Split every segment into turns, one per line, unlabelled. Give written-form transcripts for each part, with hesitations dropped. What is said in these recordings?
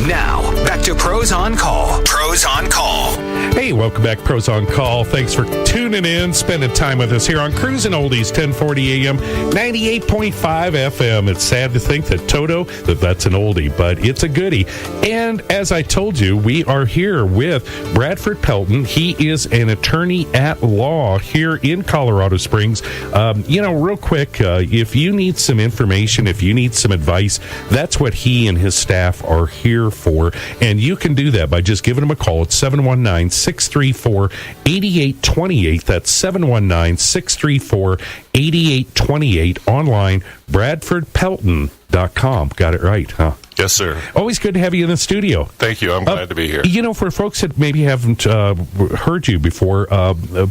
Now, back to Pros on Call. Pros on Call.
Hey, welcome back, Pros on Call. Thanks for tuning in, spending time with us here on Cruisin' Oldies, 1040 AM, 98.5 FM. It's sad to think that Toto, that's an oldie, but it's a goodie. And as I told you, we are here with Bradford Pelton. He is an attorney at law here in Colorado Springs. Real quick, if you need some information, if you need some advice, that's what he and his staff are here for. And you can do that by just giving them a call at 719-634-8828. That's 719-634-8828. Online, bradfordpelton.com. Got it right, huh?
Yes, sir.
Always good to have you in the studio.
Thank you. I'm glad to be here.
For folks that maybe haven't heard you before,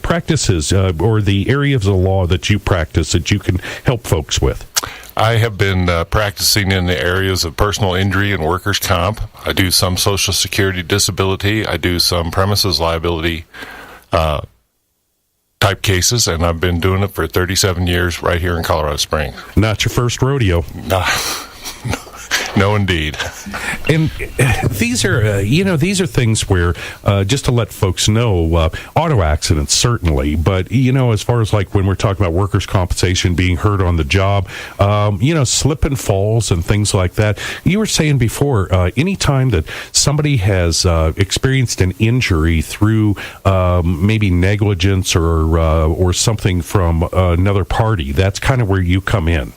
practices or the areas of law that you practice that you can help folks with.
I have been practicing in the areas of personal injury and workers' comp. I do some Social Security disability. I do some premises liability type cases, and I've been doing it for 37 years right here in Colorado Springs.
Not your first rodeo.
No, indeed.
And these are things where, just to let folks know, auto accidents, certainly, but, as far as like when we're talking about workers' compensation, being hurt on the job, slip and falls and things like that. You were saying before, anytime that somebody has experienced an injury through maybe negligence or something from another party, that's kind of where you come in.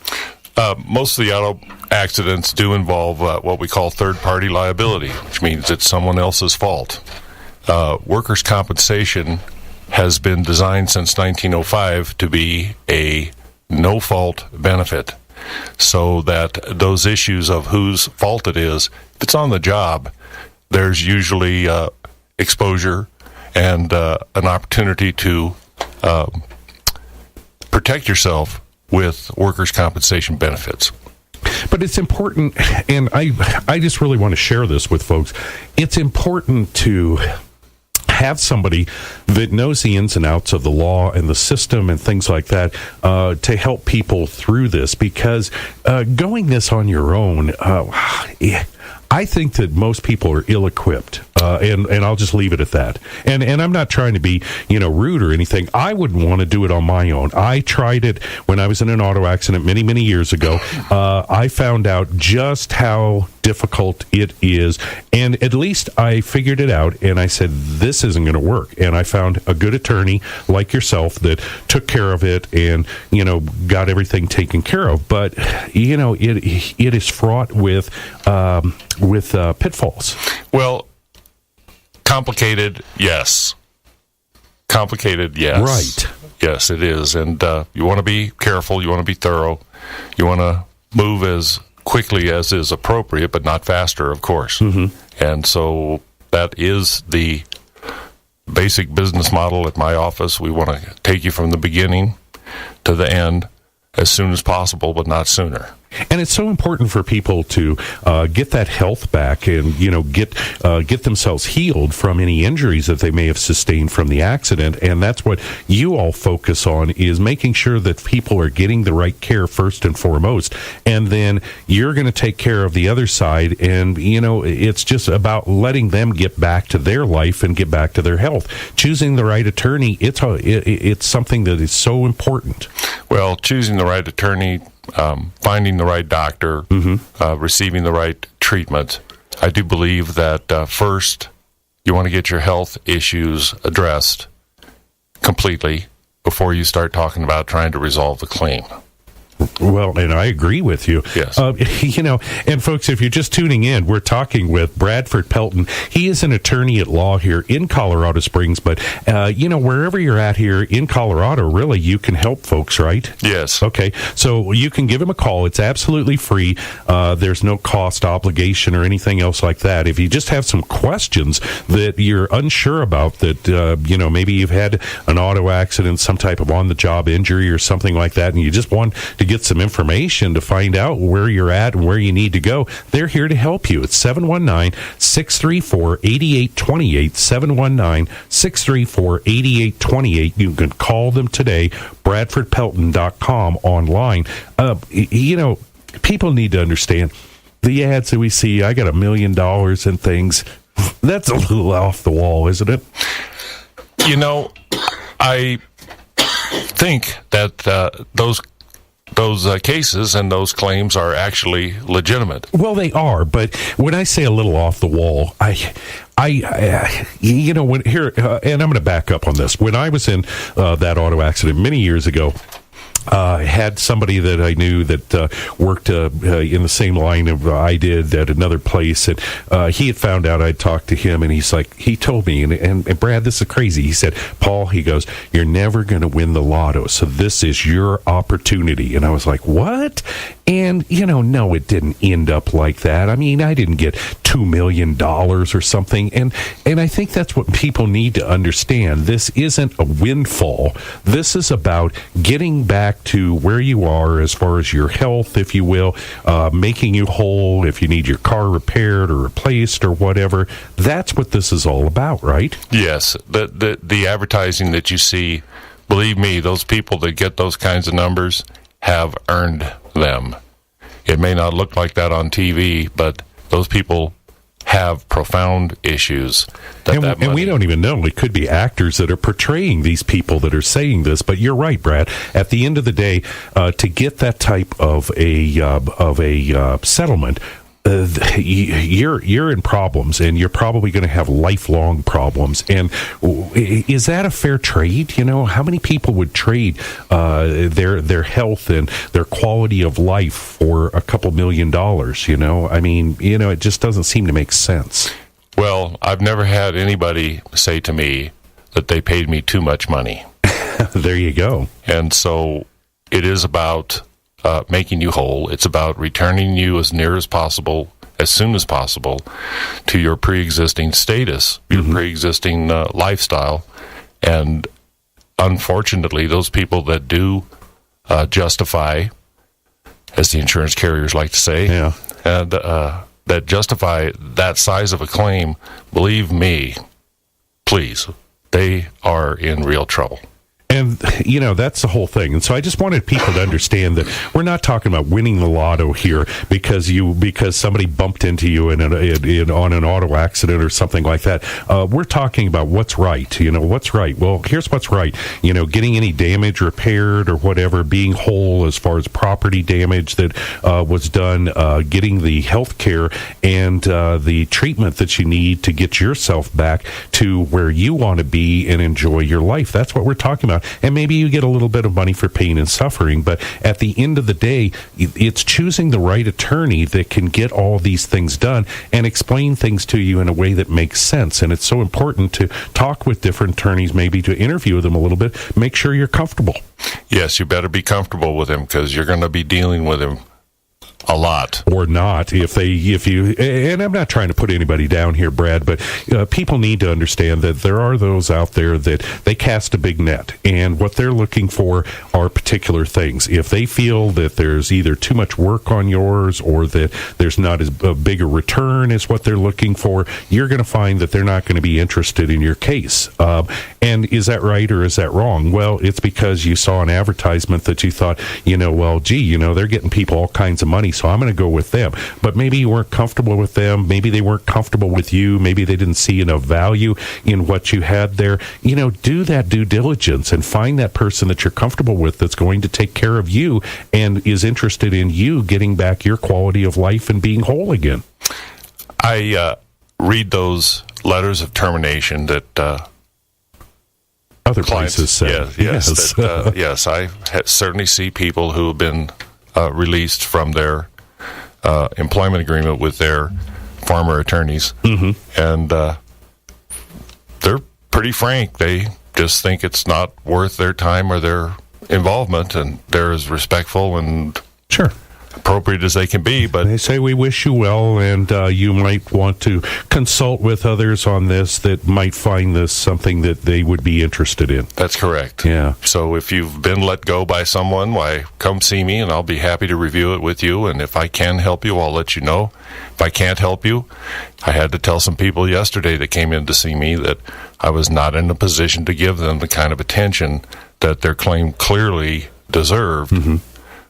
Most of the auto accidents do involve what we call third-party liability, which means it's someone else's fault. Workers' compensation has been designed since 1905 to be a no-fault benefit, so that those issues of whose fault it is, if it's on the job, there's usually exposure and an opportunity to protect yourself with workers' compensation benefits.
But it's important, and I just really want to share this with folks. It's important to have somebody that knows the ins and outs of the law and the system and things like that to help people through this, because going this on your own, I think that most people are ill-equipped, and I'll just leave it at that. And I'm not trying to be, rude or anything. I wouldn't want to do it on my own. I tried it when I was in an auto accident many, many years ago. I found out just how difficult it is, and at least I figured it out, and I said, this isn't going to work. And I found a good attorney like yourself that took care of it and, got everything taken care of. But, it is fraught with pitfalls.
Well, complicated, yes. Complicated, yes.
Right.
Yes, it is. And you want to be careful. You want to be thorough. You want to move as quickly as is appropriate, but not faster, of course. Mm-hmm. And so that is the basic business model at my office. We want to take you from the beginning to the end as soon as possible, but not sooner.
And it's so important for people to get that health back and, get themselves healed from any injuries that they may have sustained from the accident. And that's what you all focus on, is making sure that people are getting the right care first and foremost. And then you're going to take care of the other side. And, it's just about letting them get back to their life and get back to their health. Choosing the right attorney, it's something that is so important.
Well, choosing the right attorney, finding the right doctor, receiving the right treatment. I do believe that first, you want to get your health issues addressed completely before you start talking about trying to resolve the claim.
Well, and I agree with you.
Yes.
And folks, if you're just tuning in, we're talking with Bradford Pelton. He is an attorney at law here in Colorado Springs, but, wherever you're at here in Colorado, really, you can help folks, right?
Yes.
Okay. So you can give him a call. It's absolutely free. There's no cost, obligation, or anything else like that. If you just have some questions that you're unsure about, that, maybe you've had an auto accident, some type of on-the-job injury or something like that, and you just want to get some information to find out where you're at and where you need to go, they're here to help you. It's 719-634-8828, 719-634-8828. You can call them today, bradfordpelton.com online. People need to understand, the ads that we see, I got $1 million and things. That's a little off the wall, isn't it?
I think that those cases and those claims are actually legitimate.
Well, they are, but when I say a little off the wall, when here, and I'm going to back up on this. When I was in that auto accident many years ago, I had somebody that I knew that worked in the same line of I did at another place, and he had found out I'd talked to him, and he told me, and Brad, this is crazy. He said, Paul, he goes, you're never going to win the lotto, so this is your opportunity. And I was like, what? And, no, it didn't end up like that. I mean, I didn't get $2 million or something, and I think that's what people need to understand. This isn't a windfall. This is about getting back to where you are as far as your health, if you will, making you whole if you need your car repaired or replaced or whatever. That's what this is all about, right?
Yes. The advertising that you see, believe me, those people that get those kinds of numbers have earned them. It may not look like that on TV, but those people have profound issues.
And we don't even know. It could be actors that are portraying these people that are saying this. But you're right, Brad. At the end of the day, to get that type of a settlement, you're in problems, and you're probably going to have lifelong problems. And is that a fair trade? How many people would trade their health and their quality of life for a couple $1 million? I mean, it just doesn't seem to make sense.
Well, I've never had anybody say to me that they paid me too much money.
There you go.
And so it is about making you whole. It's about returning you as near as possible, as soon as possible, to your pre-existing status, your pre-existing lifestyle. And unfortunately, those people that do justify, as the insurance carriers like to say, and that justify that size of a claim, believe me, please, they are in real trouble.
And, that's the whole thing. And so I just wanted people to understand that we're not talking about winning the lotto here because somebody bumped into you on an auto accident or something like that. We're talking about what's right. What's right? Well, here's what's right. Getting any damage repaired or whatever, being whole as far as property damage that was done, getting the health care and the treatment that you need to get yourself back to where you want to be and enjoy your life. That's what we're talking about. And maybe you get a little bit of money for pain and suffering, but at the end of the day, it's choosing the right attorney that can get all these things done and explain things to you in a way that makes sense. And it's so important to talk with different attorneys, maybe to interview them a little bit, make sure you're comfortable.
Yes, you better be comfortable with him because you're going to be dealing with him a lot.
Or not, if you, and I'm not trying to put anybody down here, Brad, but people need to understand that there are those out there that they cast a big net, and what they're looking for are particular things. If they feel that there's either too much work on yours or that there's not as big a return as what they're looking for, you're going to find that they're not going to be interested in your case. And is that right or is that wrong? Well, it's because you saw an advertisement that you thought, they're getting people all kinds of money, so I'm going to go with them. But maybe you weren't comfortable with them. Maybe they weren't comfortable with you. Maybe they didn't see enough value in what you had there. Do that due diligence and find that person that you're comfortable with that's going to take care of you and is interested in you getting back your quality of life and being whole again.
I read those letters of termination that
other
clients,
places say.
Yes. Yes, I certainly see people who have been released from their employment agreement with their former attorneys, and they're pretty frank. They just think it's not worth their time or their involvement, and they're as respectful and appropriate as they can be. But
they say we wish you well, and you might want to consult with others on this that might find this something that they would be interested in.
That's correct.
Yeah.
So if you've been let go by someone, why, come see me, and I'll be happy to review it with you. And if I can help you, I'll let you know. If I can't help you, I had to tell some people yesterday that came in to see me that I was not in a position to give them the kind of attention that their claim clearly deserved.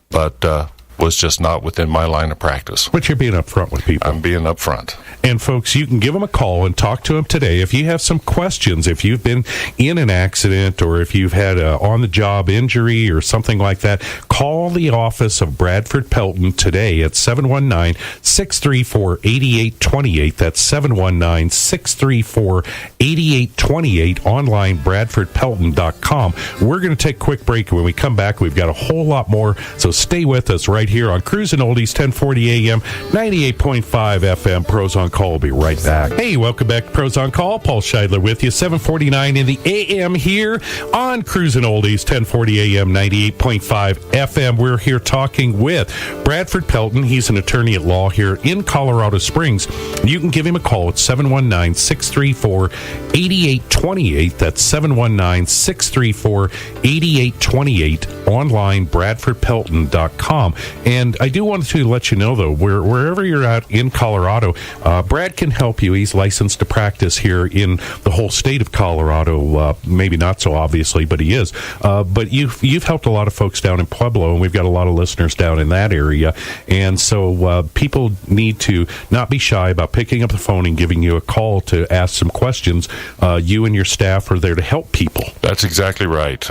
But was just not within my line of practice.
But you're being upfront with people.
I'm being upfront.
And folks, you can give them a call and talk to them today. If you have some questions, if you've been in an accident or if you've had a on-the-job injury or something like that, call the office of Bradford Pelton today at 719-634-8828. That's 719-634-8828. Online, bradfordpelton.com. We're going to take a quick break. When we come back, we've got a whole lot more. So stay with us right here on Cruisin' Oldies, 1040 AM, 98.5 FM. Pros on Call will be right back. Hey, welcome back to Pros on Call. Paul Scheidler with you, 7:49 in the AM here on Cruisin' Oldies, 1040 AM, 98.5 FM. We're here talking with Bradford Pelton. He's an attorney at law here in Colorado Springs. You can give him a call at 719-634-8828. That's 719-634-8828. Online, bradfordpelton.com. And I do want to let you know, though, wherever you're at in Colorado, Brad can help you. He's licensed to practice here in the whole state of Colorado. Maybe not so obviously, but he is. But you've helped a lot of folks down in Pueblo, and we've got a lot of listeners down in that area. And so people need to not be shy about picking up the phone and giving you a call to ask some questions. You and your staff are there to help people.
That's exactly right.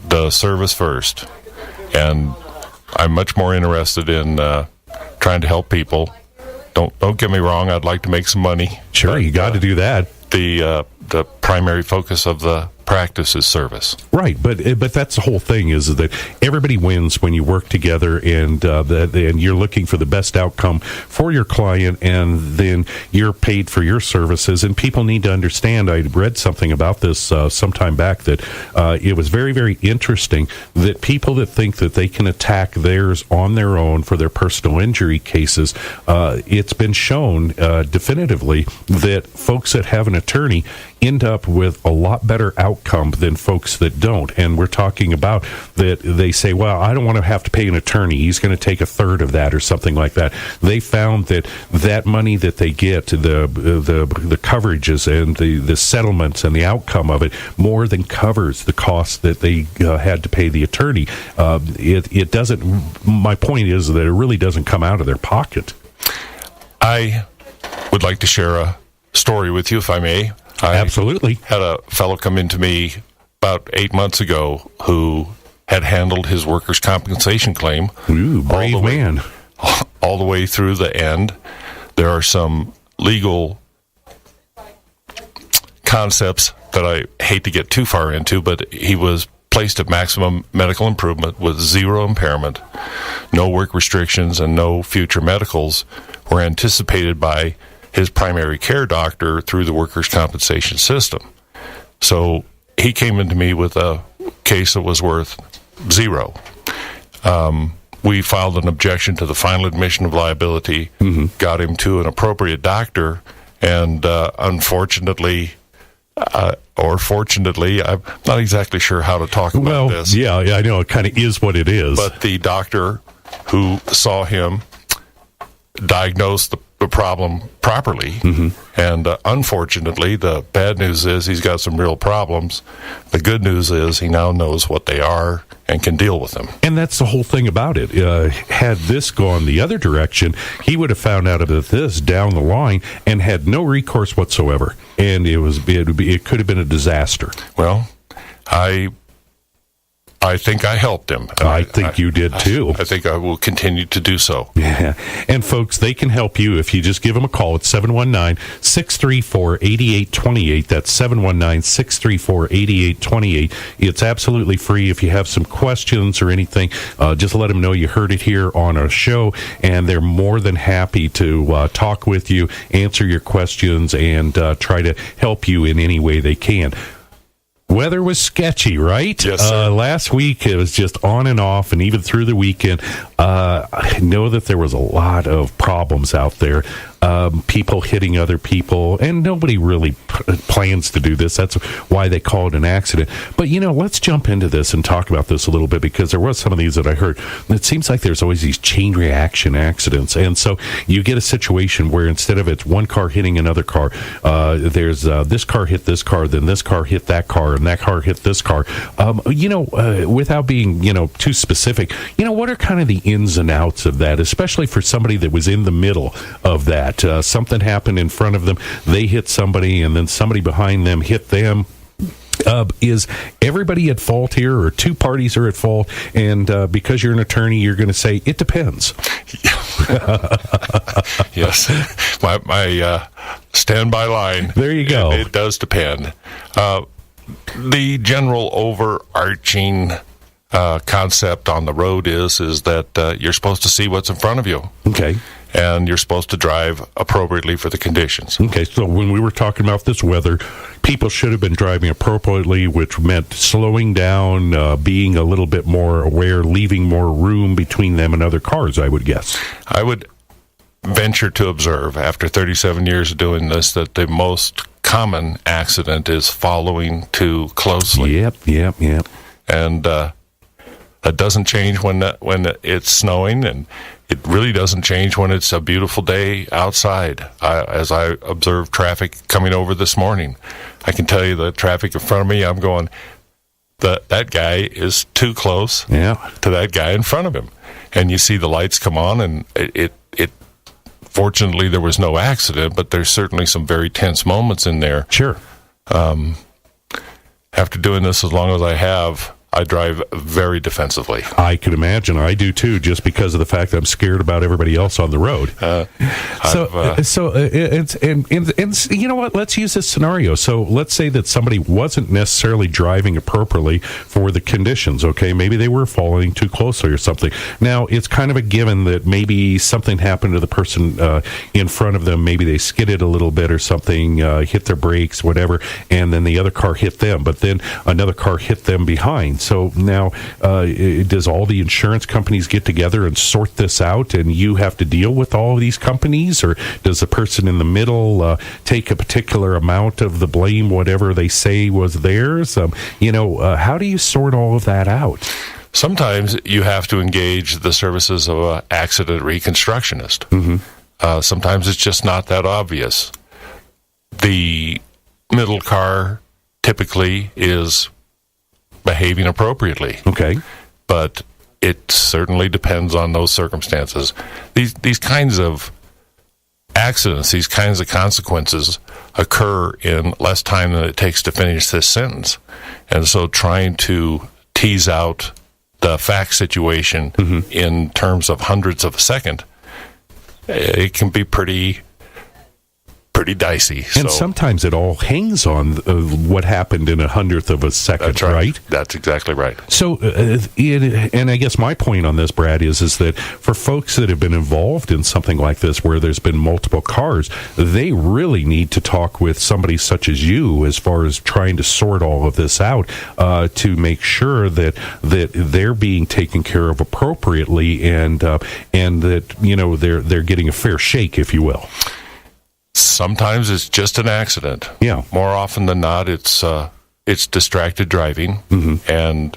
The service first. And I'm much more interested in trying to help people. Don't get me wrong, I'd like to make some money.
Sure, you got to do that.
The primary focus of the practice is service.
Right, but that's the whole thing, is that everybody wins when you work together, and you're looking for the best outcome for your client, and then you're paid for your services. And people need to understand, I read something about this some time back, that it was very, very interesting that people that think that they can attack theirs on their own for their personal injury cases, it's been shown definitively that folks that have an attorney end up with a lot better outcome than folks that don't. And we're talking about that they say, well, I don't want to have to pay an attorney. He's going to take a third of that or something like that. They found that money that they get, the coverages and the settlements and the outcome of it more than covers the cost that they had to pay the attorney. It doesn't, my point is that it really doesn't come out of their pocket.
I would like to share a story with you, if I may. I
Absolutely.
Had a fellow come into me about 8 months ago who had handled his workers' compensation claim.
Ooh, brave man.
All the way through the end. There are some legal concepts that I hate to get too far into, but he was placed at maximum medical improvement with zero impairment. No work restrictions and no future medicals were anticipated by his primary care doctor through the workers' compensation system. So he came into me with a case that was worth zero. We filed an objection to the final admission of liability, got him to an appropriate doctor, and unfortunately, or fortunately, I'm not exactly sure how to talk about this.
Yeah, I know, it kind of is what it is.
But the doctor who saw him diagnosed the problem properly, and unfortunately, the bad news is he's got some real problems. The good news is he now knows what they are and can deal with them.
And that's the whole thing about it. Had this gone the other direction, he would have found out about this down the line and had no recourse whatsoever. And it could have been a disaster.
Well, I think I helped him.
I think you did too.
I think I will continue to do so.
Yeah. And folks, they can help you if you just give them a call at 719-634-8828. That's 719-634-8828. It's absolutely free. If you have some questions or anything, just let them know you heard it here on our show, and they're more than happy to talk with you, answer your questions, and try to help you in any way they can. Weather was sketchy, right?
Yes, sir.
Last week, it was just on and off, and even through the weekend. I know that there was a lot of problems out there. people hitting other people, and nobody really plans to do this. That's why they call it an accident. But, let's jump into this and talk about this a little bit, because there was some of these that I heard. It seems like there's always these chain reaction accidents. And so you get a situation where instead of it's one car hitting another car, there's this car hit this car, then this car hit that car, and that car hit this car. Without being, too specific, what are kind of the ins and outs of that, especially for somebody that was in the middle of that? Something happened in front of them, they hit somebody, and then somebody behind them hit them. Is everybody at fault here, or two parties are at fault? And because you're an attorney, you're going to say it depends.
Yes, my standby line.
There you go.
It does depend. The general overarching concept on the road is that you're supposed to see what's in front of you.
Okay.
And you're supposed to drive appropriately for the conditions.
Okay, so when we were talking about this weather, people should have been driving appropriately, which meant slowing down, being a little bit more aware, leaving more room between them and other cars, I would guess.
I would venture to observe, after 37 years of doing this, that the most common accident is following too closely.
Yep.
And that doesn't change when it's snowing, and it really doesn't change when it's a beautiful day outside. As I observed traffic coming over this morning, I can tell you the traffic in front of me, I'm going, that guy is too close to that guy in front of him. And you see the lights come on, and it fortunately there was no accident, but there's certainly some very tense moments in there.
Sure.
After doing this as long as I have, I drive very defensively.
I can imagine. I do too, just because of the fact that I'm scared about everybody else on the road. And you know what? Let's use this scenario. So let's say that somebody wasn't necessarily driving appropriately for the conditions. Okay, maybe they were following too closely or something. Now it's kind of a given that maybe something happened to the person in front of them. Maybe they skidded a little bit or something, hit their brakes, whatever, and then the other car hit them. But then another car hit them behind. So now, does all the insurance companies get together and sort this out, and you have to deal with all of these companies, or does the person in the middle take a particular amount of the blame, whatever they say was theirs? How do you sort all of that out?
Sometimes you have to engage the services of an accident reconstructionist. Mm-hmm. Sometimes it's just not that obvious. The middle car typically is behaving appropriately.
Okay.
But it certainly depends on those circumstances. These kinds of accidents, these kinds of consequences occur in less time than it takes to finish this sentence. And so trying to tease out the fact situation in terms of hundredths of a second, it can be pretty dicey.
And sometimes it all hangs on what happened in 100th of a second.
That's right? That's exactly right.
So, and I guess my point on this, Brad, is that for folks that have been involved in something like this, where there's been multiple cars, they really need to talk with somebody such as you, as far as trying to sort all of this out, to make sure that they're being taken care of appropriately, and that they're getting a fair shake, if you will.
Sometimes it's just an accident.
Yeah.
More often than not, it's distracted driving, and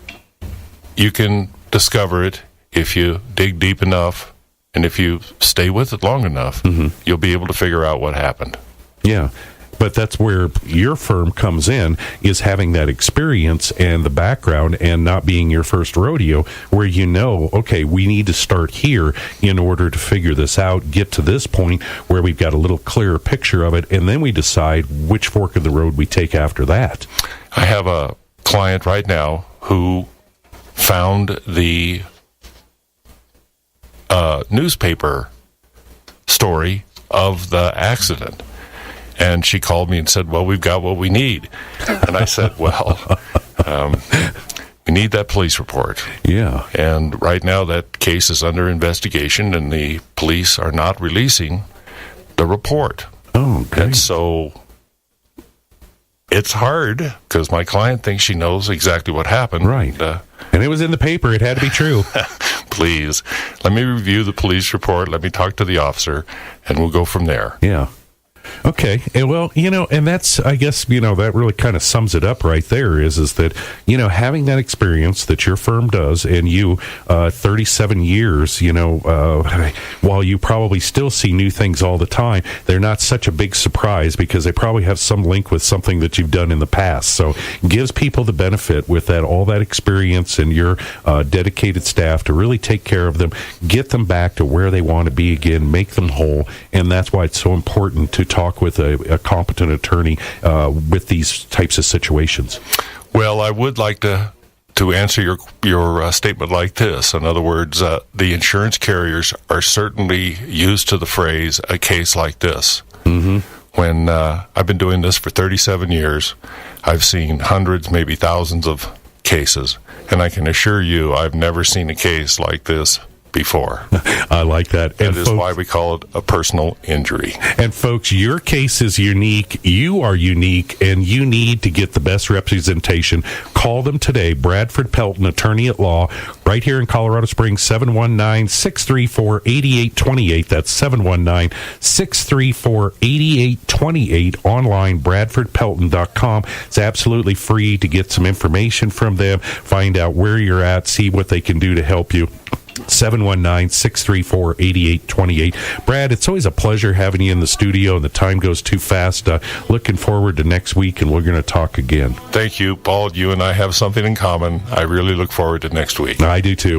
you can discover it if you dig deep enough, and if you stay with it long enough, you'll be able to figure out what happened.
Yeah. But that's where your firm comes in, is having that experience and the background, and not being your first rodeo, where okay, we need to start here in order to figure this out, get to this point where we've got a little clearer picture of it, and then we decide which fork of the road we take after that.
I have a client right now who found the newspaper story of the accident. And she called me and said, well, we've got what we need. And I said, well, we need that police report.
Yeah.
And right now that case is under investigation, and the police are not releasing the report.
Oh, okay.
And so it's hard, because my client thinks she knows exactly what happened.
Right. And it was in the paper. It had to be true.
please, let me review the police report, let me talk to the officer, and we'll go from there.
Yeah. Okay. Well, and that's, I guess, that really kind of sums it up right there is that, having that experience that your firm does and you, 37 years, while you probably still see new things all the time, they're not such a big surprise because they probably have some link with something that you've done in the past. So gives people the benefit with all that experience and your dedicated staff to really take care of them, get them back to where they want to be again, make them whole. And that's why it's so important to talk with a competent attorney with these types of situations.
Well, I would like to answer your statement like this. In other words, the insurance carriers are certainly used to the phrase, a case like this. Mm-hmm. When I've been doing this for 37 years, I've seen hundreds, maybe thousands of cases. And I can assure you, I've never seen a case like this before.
I like that.
That is why we call it a personal injury.
And folks, your case is unique. You are unique, and you need to get the best representation. Call them today. Bradford Pelton, attorney at law, right here in Colorado Springs, 719-634-8828. That's 719-634-8828. Online, bradfordpelton.com. It's absolutely free to get some information from them, find out where you're at, see what they can do to help you. 719-634-8828. Brad, it's always a pleasure having you in the studio, and the time goes too fast. Looking forward to next week, and we're going to talk again.
Thank you, Paul. You and I have something in common. I really look forward to next week.
I do too.